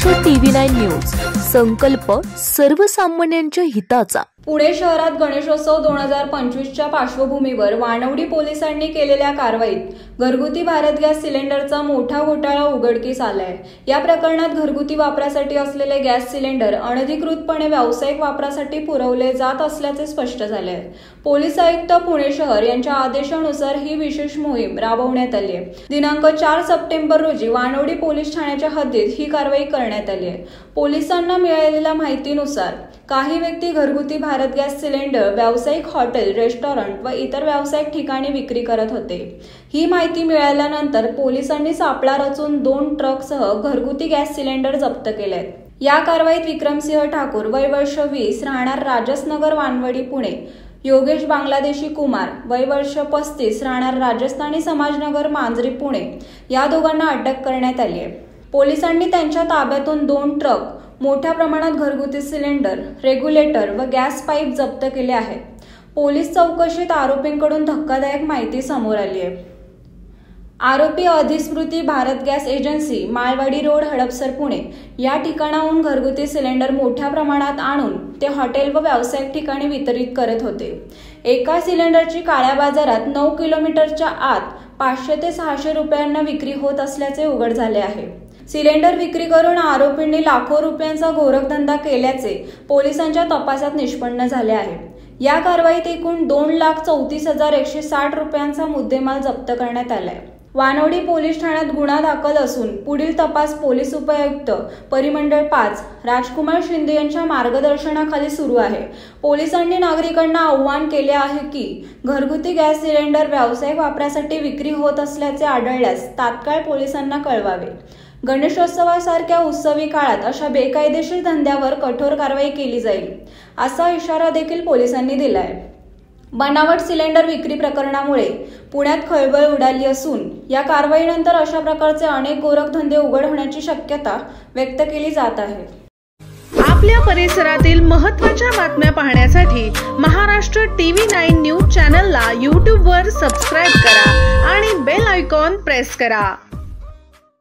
Maharashtra TV9 news, संकल्प सर्वसामान्यांच्या हिताचा। पुणे शहरात गणेशोत्सव 2025च्या पार्श्वभूमीवर वानवडी पोलिसांनी केलेल्या कारवाईत घरगुती भारत गॅस सिलेंडरचा मोठा घोटाळा उघडकीस आलाय। या प्रकरणात घरगुती वापरासाठी असलेले गॅस सिलेंडर अनधिकृतपणे व्यावसायिक वापरासाठी पुरवले जात असल्याचे स्पष्ट झाले आहे। पोलीस आयुक्त पुणे शहर यांच्या आदेशानुसार ही विशेष मोहीम राबवण्यात आली आहे। दिनांक 4 सप्टेंबर रोजी वानवडी पोलीस ठाण्याच्या हद्दीत ही कारवाई करण्यात आली आहे। पोलिसांना मिळालेल्या माहितीनुसार काही व्यक्ती घरगुती भारत गॅस सिलेंडर व्यावसायिक हॉटेल, रेस्टॉरंट व इतर व्यावसायिक ठिकाणी विक्री करत होते। ही माहिती मिळाल्यानंतर पोलिसांनी सापळा रचून 2 ट्रकसह घरगुती गॅस सिलेंडर जप्त केलेत। या कारवाईत विक्रमसिंह ठाकूर वय वर्ष 20 राहणार राजसनगर वानवडी पुणे, योगेश बांगलादेशी कुमार वय वर्ष 35 राहणार राजस्थानी समाजनगर मांजरी पुणे या दोघांना अटक करण्यात आली आहे। पोलिसांनी त्यांच्या ताब्यातून 2 ट्रक, मोठ्या प्रमाणात घरगुती सिलेंडर, रेग्युलेटर व गॅस पाईप जप्त केले आहेत। पोलीस चौकशीत आरोपींकडून धक्कादायक माहिती समोर आली आहे। आरोपी अधिस्मृती Bharat gas agency, Malwadi road, Hadapsar, Pune या ठिकाणाहून घरगुती सिलेंडर मोठ्या प्रमाणात आणून ते हॉटेल व व्यावसायिक ठिकाणी वितरित करत होते। एका सिलेंडरची काळ्या बाजारात 9 किलोमीटरच्या आत 500 ते 600 रुपयांना विक्री होत असल्याचे उघड झाले आहे। सिलेंडर विक्री करून आरोपींनी लाखो रुपयांचा गोरखधंदा केल्याचे पोलिसांच्या तपासात निष्पन्न झाले आहे। या कारवाईत एकूण 2,34,160 रुपयांचा मुद्देमाल जप्त करण्यात आलाय। वानवडी पोलीस ठाण्यात गुन्हा दाखल असून पुढील तपास पोलीस उपायुक्त परिमंडळ 5 राजकुमार शिंदे यांच्या मार्गदर्शनाखाली सुरू आहे। पोलिसांनी नागरिकांना आवाहन केले आहे की घरगुती गॅस सिलेंडर व्यावसायिक वापरासाठी विक्री होत असल्याचे आढळल्यास तात्काळ पोलिसांना कळवावे। गणेशोत्सवासारख्या उत्सवी काळात अशा बेकायदेशीर धंद्यावर कठोर कारवाई केली जाईल, असा इशारा देखील पोलिसांनी दिलाय। बनावट सिलेंडर विक्री प्रकरणामुळे पुण्यात खळबळ उडाली असून या कारवाईनंतर अशा प्रकारचे अनेक गोरखधंदे उघड होण्याची शक्यता व्यक्त केली जात आहे। आपल्या परिसरातील महत्त्वाच्या बातम्या पाहण्यासाठी महाराष्ट्र TV9 न्यूज चॅनलला YouTube वर सबस्क्राइब करा आणि बेल आयकॉन प्रेस करा।